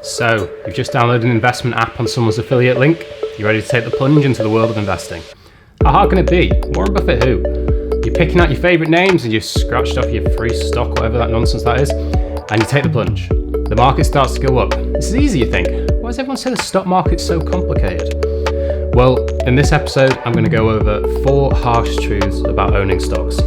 So, you've just downloaded an investment app on someone's affiliate link. You're ready to take the plunge into the world of investing. How hard can it be? Warren Buffett who? You're picking out your favourite names and you've scratched off your free stock, whatever that nonsense that is, and you take the plunge. The market starts to go up. This is easy, you think. Why does everyone say the stock market's so complicated? Well, in this episode, I'm going to go over 4 harsh truths about owning stocks.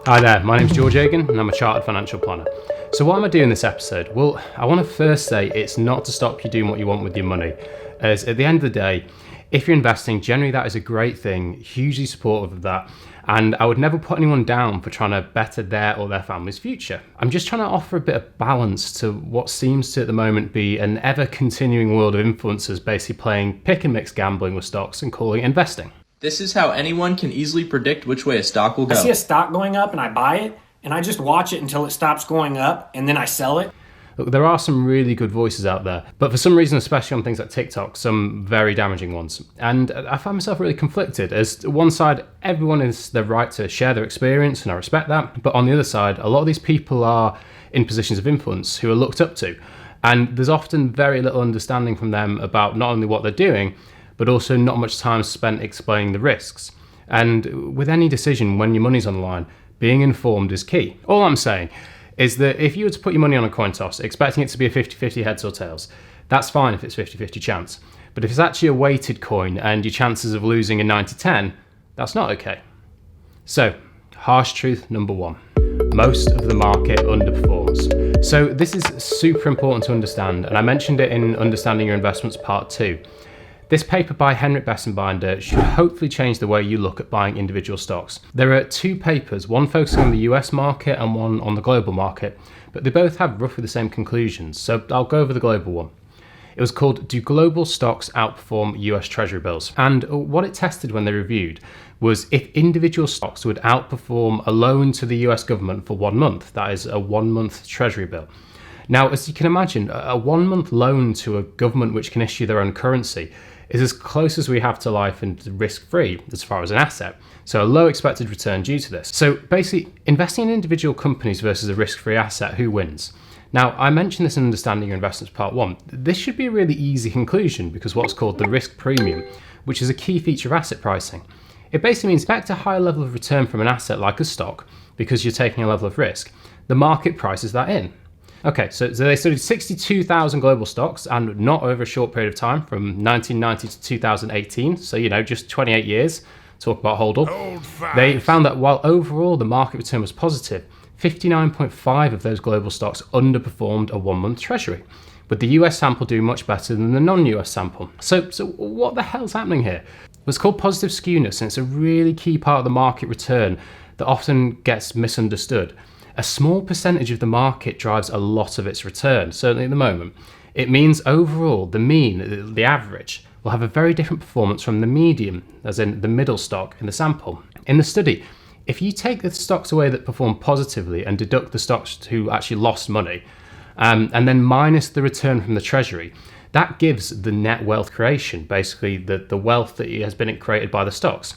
Hi there, my name's George Agan and I'm a chartered financial planner. So what am I doing in this episode? Well, I want to first say it's not to stop you doing what you want with your money. As at the end of the day, if you're investing, generally that is a great thing, hugely supportive of that. And I would never put anyone down for trying to better their or their family's future. I'm just trying to offer a bit of balance to what seems to at the moment be an ever continuing world of influencers basically playing pick and mix gambling with stocks and calling it investing. This is how anyone can easily predict which way a stock will go. I see a stock going up and I buy it and I just watch it until it stops going up and then I sell it. Look, there are some really good voices out there, but for some reason, especially on things like TikTok, some very damaging ones. And I find myself really conflicted, as one side, everyone has the right to share their experience, and I respect that. But on the other side, a lot of these people are in positions of influence who are looked up to. And there's often very little understanding from them about not only what they're doing, but also not much time spent explaining the risks. And with any decision, when your money's on the line, being informed is key. All I'm saying is that if you were to put your money on a coin toss, expecting it to be a 50-50 heads or tails, that's fine if it's 50-50 chance. But if it's actually a weighted coin and your chances of losing are 9-10, that's not okay. So, harsh truth number 1. Most of the market underperforms. So this is super important to understand, and I mentioned it in Understanding Your Investments Part 2. This paper by Henrik Bessenbinder should hopefully change the way you look at buying individual stocks. There are 2 papers, one focusing on the US market and one on the global market, but they both have roughly the same conclusions, so I'll go over the global one. It was called Do Global Stocks Outperform US Treasury Bills? And what it tested when they reviewed was if individual stocks would outperform a loan to the US government for 1 month, that is a 1-month Treasury bill. Now, as you can imagine, a 1-month loan to a government which can issue their own currency is as close as we have to life and risk-free as far as an asset. So a low expected return due to this. So basically, investing in individual companies versus a risk-free asset, who wins? Now, I mentioned this in Understanding Your Investments Part 1. This should be a really easy conclusion because what's called the risk premium, which is a key feature of asset pricing. It basically means expect a higher level of return from an asset like a stock because you're taking a level of risk. The market prices that in. Okay, so they studied 62,000 global stocks and not over a short period of time from 1990 to 2018, so just 28 years, talk about hodl. They found that while overall the market return was positive, 59.5 of those global stocks underperformed a 1-month treasury, with the US sample doing much better than the non-US sample. So what the hell's happening here? It's called positive skewness, and it's a really key part of the market return that often gets misunderstood. A small percentage of the market drives a lot of its return, certainly at the moment. It means overall, the mean, the average, will have a very different performance from the median, as in the middle stock in the sample. In the study, if you take the stocks away that perform positively and deduct the stocks who actually lost money, and then minus the return from the treasury, that gives the net wealth creation, basically the wealth that has been created by the stocks.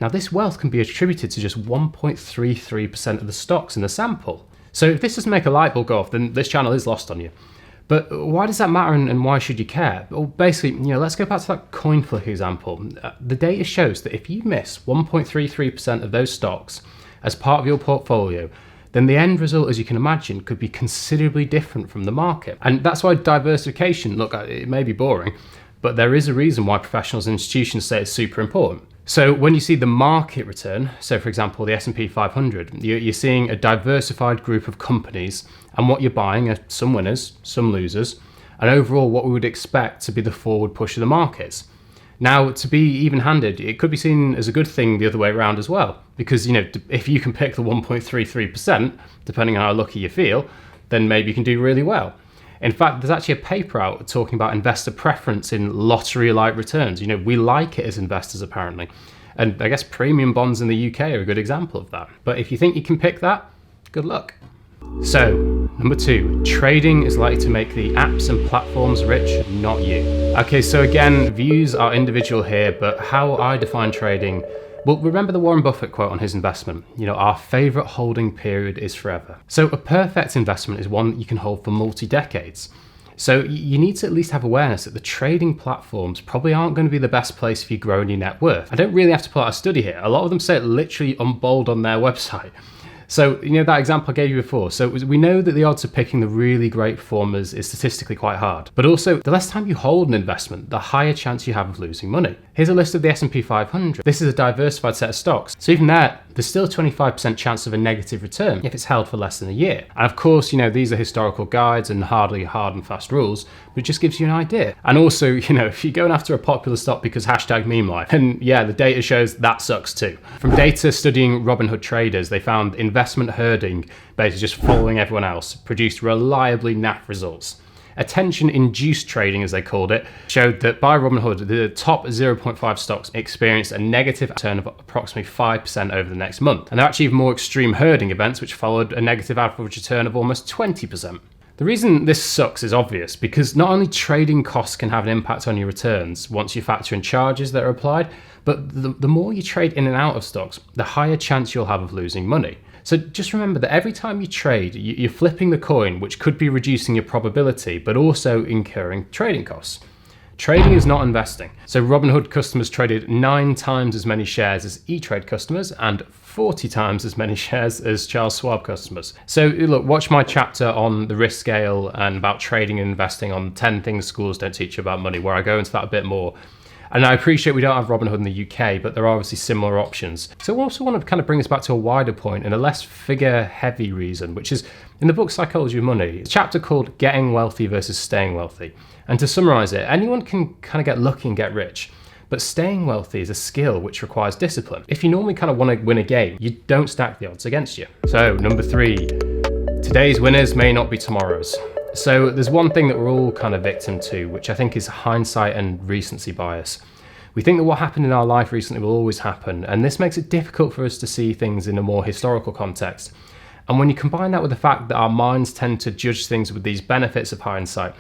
Now, this wealth can be attributed to just 1.33% of the stocks in the sample. So if this doesn't make a light bulb go off, then this channel is lost on you. But why does that matter and why should you care? Well, basically, let's go back to that coin flick example. The data shows that if you miss 1.33% of those stocks as part of your portfolio, then the end result, as you can imagine, could be considerably different from the market. And that's why diversification, look, it may be boring, but there is a reason why professionals and institutions say it's super important. So when you see the market return, so for example, the S&P 500, you're seeing a diversified group of companies, and what you're buying are some winners, some losers, and overall what we would expect to be the forward push of the markets. Now, to be even-handed, it could be seen as a good thing the other way around as well, because if you can pick the 1.33%, depending on how lucky you feel, then maybe you can do really well. In fact, there's actually a paper out talking about investor preference in lottery-like returns. We like it as investors, apparently. And I guess premium bonds in the UK are a good example of that. But if you think you can pick that, good luck. So, number 2, trading is likely to make the apps and platforms rich, not you. Okay, so again, views are individual here, but how I define trading, well, remember the Warren Buffett quote on his investment, our favorite holding period is forever. So a perfect investment is one that you can hold for multi-decades. So you need to at least have awareness that the trading platforms probably aren't going to be the best place for you growing your net worth. I don't really have to pull out a study here. A lot of them say it literally on bold on their website. So, that example I gave you before. So we know that the odds of picking the really great performers is statistically quite hard. But also, the less time you hold an investment, the higher chance you have of losing money. Here's a list of the S&P 500. This is a diversified set of stocks. So even there's still a 25% chance of a negative return if it's held for less than a year. And of course, these are historical guides and hardly hard and fast rules, but it just gives you an idea. And also, if you're going after a popular stock because #meme life, and yeah, the data shows that sucks too. From data studying Robinhood traders, they found investment herding, basically just following everyone else, produced reliably naff results. Attention-induced trading, as they called it, showed that by Robinhood, the top 0.5 stocks experienced a negative return of approximately 5% over the next month. And there are actually even more extreme herding events, which followed a negative average return of almost 20%. The reason this sucks is obvious, because not only trading costs can have an impact on your returns once you factor in charges that are applied, but the more you trade in and out of stocks, the higher chance you'll have of losing money. So just remember that every time you trade, you're flipping the coin, which could be reducing your probability, but also incurring trading costs. Trading is not investing. So Robinhood customers traded 9 times as many shares as E-Trade customers and 40 times as many shares as Charles Schwab customers. So look, watch my chapter on the risk scale and about trading and investing on 10 things schools don't teach you about money, where I go into that a bit more. And I appreciate we don't have Robinhood in the UK, but there are obviously similar options. So I also want to kind of bring us back to a wider point and a less figure-heavy reason, which is in the book Psychology of Money, a chapter called Getting Wealthy versus Staying Wealthy. And to summarize it, anyone can kind of get lucky and get rich, but staying wealthy is a skill which requires discipline. If you normally kind of want to win a game, you don't stack the odds against you. So number 3, today's winners may not be tomorrow's. So there's one thing that we're all kind of victim to, which I think is hindsight and recency bias. We think that what happened in our life recently will always happen, and this makes it difficult for us to see things in a more historical context. And when you combine that with the fact that our minds tend to judge things with these benefits of hindsight,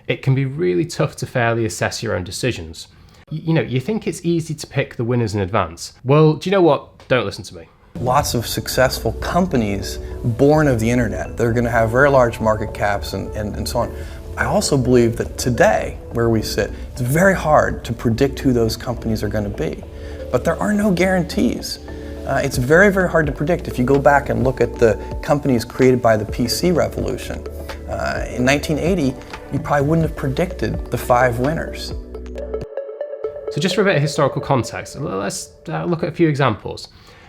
it can be really tough to fairly assess your own decisions. You think it's easy to pick the winners in advance. Well, do you know what? Don't listen to me. Lots of successful companies born of the internet. They're going to have very large market caps and so on. I also believe that today, where we sit, it's very hard to predict who those companies are going to be. But there are no guarantees. It's very, very hard to predict. If you go back and look at the companies created by the PC revolution, in 1980, you probably wouldn't have predicted the 5 winners. So just for a bit of historical context, let's look at a few examples.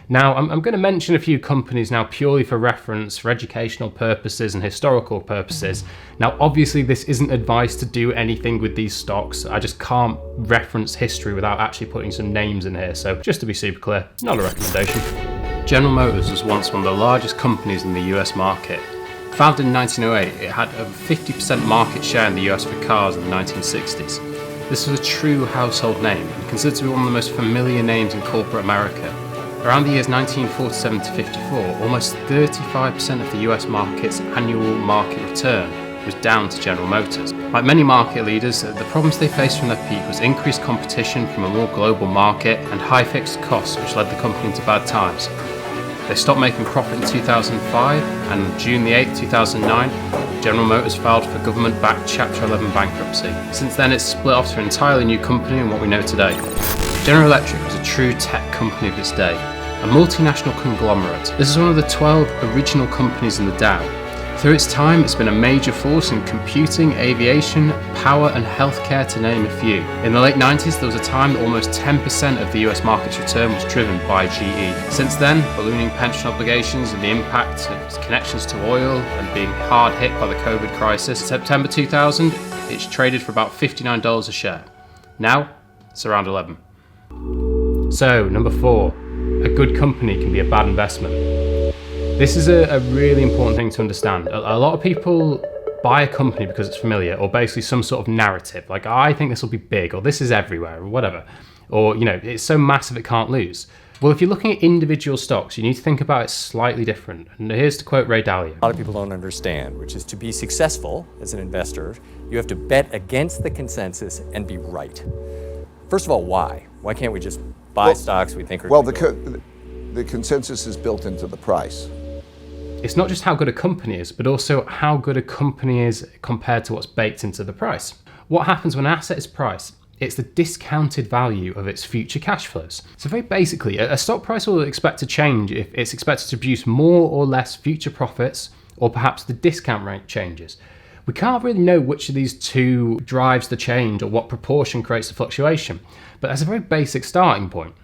Now, I'm going to mention a few companies now purely for reference, for educational purposes and historical purposes. Now, obviously, this isn't advice to do anything with these stocks. I just can't reference history without actually putting some names in here. So just to be super clear, not a recommendation. General Motors was once one of the largest companies in the US market. Founded in 1908, it had over 50% market share in the US for cars in the 1960s. This was a true household name and considered to be one of the most familiar names in corporate America. Around the years 1947 to 54, almost 35% of the US market's annual market return was down to General Motors. Like many market leaders, the problems they faced from their peak was increased competition from a more global market and high fixed costs, which led the company into bad times. They stopped making profit in 2005, and on June the 8th, 2009, General Motors filed for government-backed Chapter 11 bankruptcy. Since then, it's split off to an entirely new company and what we know today. General Electric was a true tech company of its day, a multinational conglomerate. This is one of the 12 original companies in the Dow. Through its time, it's been a major force in computing, aviation, power and healthcare, to name a few. In the late 90s, there was a time that almost 10% of the US market's return was driven by GE. Since then, ballooning pension obligations and the impact of its connections to oil and being hard hit by the COVID crisis, in September 2000, it's traded for about $59 a share. Now, it's around 11. So, number 4, a good company can be a bad investment. This is a really important thing to understand. A lot of people buy a company because it's familiar, or basically some sort of narrative, like, I think this will be big, or this is everywhere, or whatever. Or, it's so massive it can't lose. Well, if you're looking at individual stocks, you need to think about it slightly different. And here's to quote Ray Dalio. A lot of people don't understand, which is to be successful as an investor, you have to bet against the consensus and be right. First of all, why? Why can't we just buy stocks we think are Well, the consensus is built into the price. It's not just how good a company is, but also how good a company is compared to what's baked into the price. What happens when an asset is priced? It's the discounted value of its future cash flows. So very basically, a stock price will expect to change if it's expected to produce more or less future profits, or perhaps the discount rate changes. We can't really know which of these two drives the change or what proportion creates the fluctuation, but that's a very basic starting point.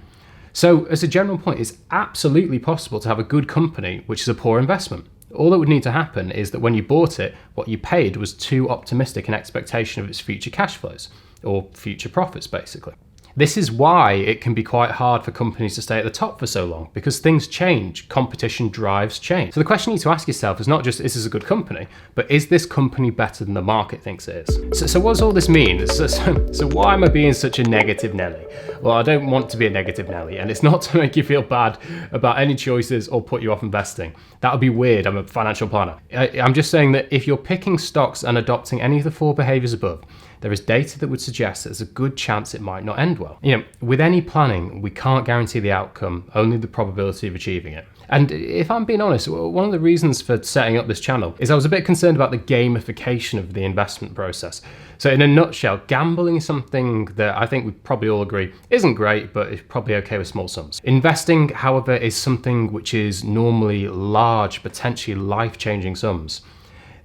So as a general point, it's absolutely possible to have a good company which is a poor investment. All that would need to happen is that when you bought it, what you paid was too optimistic an expectation of its future cash flows, or future profits basically. This is why it can be quite hard for companies to stay at the top for so long, because things change, competition drives change. So the question you need to ask yourself is not just, is this a good company, but is this company better than the market thinks it is? So what does all this mean? So why am I being such a negative Nelly? Well, I don't want to be a negative Nelly, and it's not to make you feel bad about any choices or put you off investing. That would be weird, I'm a financial planner. I'm just saying that if you're picking stocks and adopting any of the 4 behaviors above, there is data that would suggest that there's a good chance it might not end well. With any planning, we can't guarantee the outcome, only the probability of achieving it. And if I'm being honest, one of the reasons for setting up this channel is I was a bit concerned about the gamification of the investment process. So in a nutshell, gambling is something that I think we probably all agree isn't great, but it's probably okay with small sums. Investing, however, is something which is normally large, potentially life-changing sums.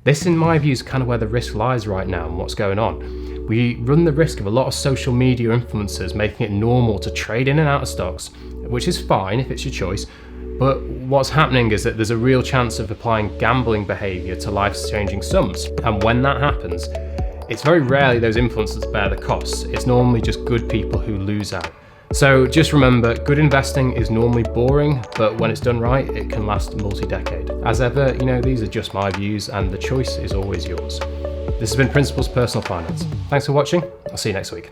This, in my view, is kind of where the risk lies right now and what's going on. We run the risk of a lot of social media influencers making it normal to trade in and out of stocks, which is fine if it's your choice, but what's happening is that there's a real chance of applying gambling behavior to life-changing sums. And when that happens, it's very rarely those influencers bear the costs. It's normally just good people who lose out. So just remember, good investing is normally boring, but when it's done right, it can last multi-decade. As ever, these are just my views and the choice is always yours. This has been Principles Personal Finance. Thanks for watching. I'll see you next week.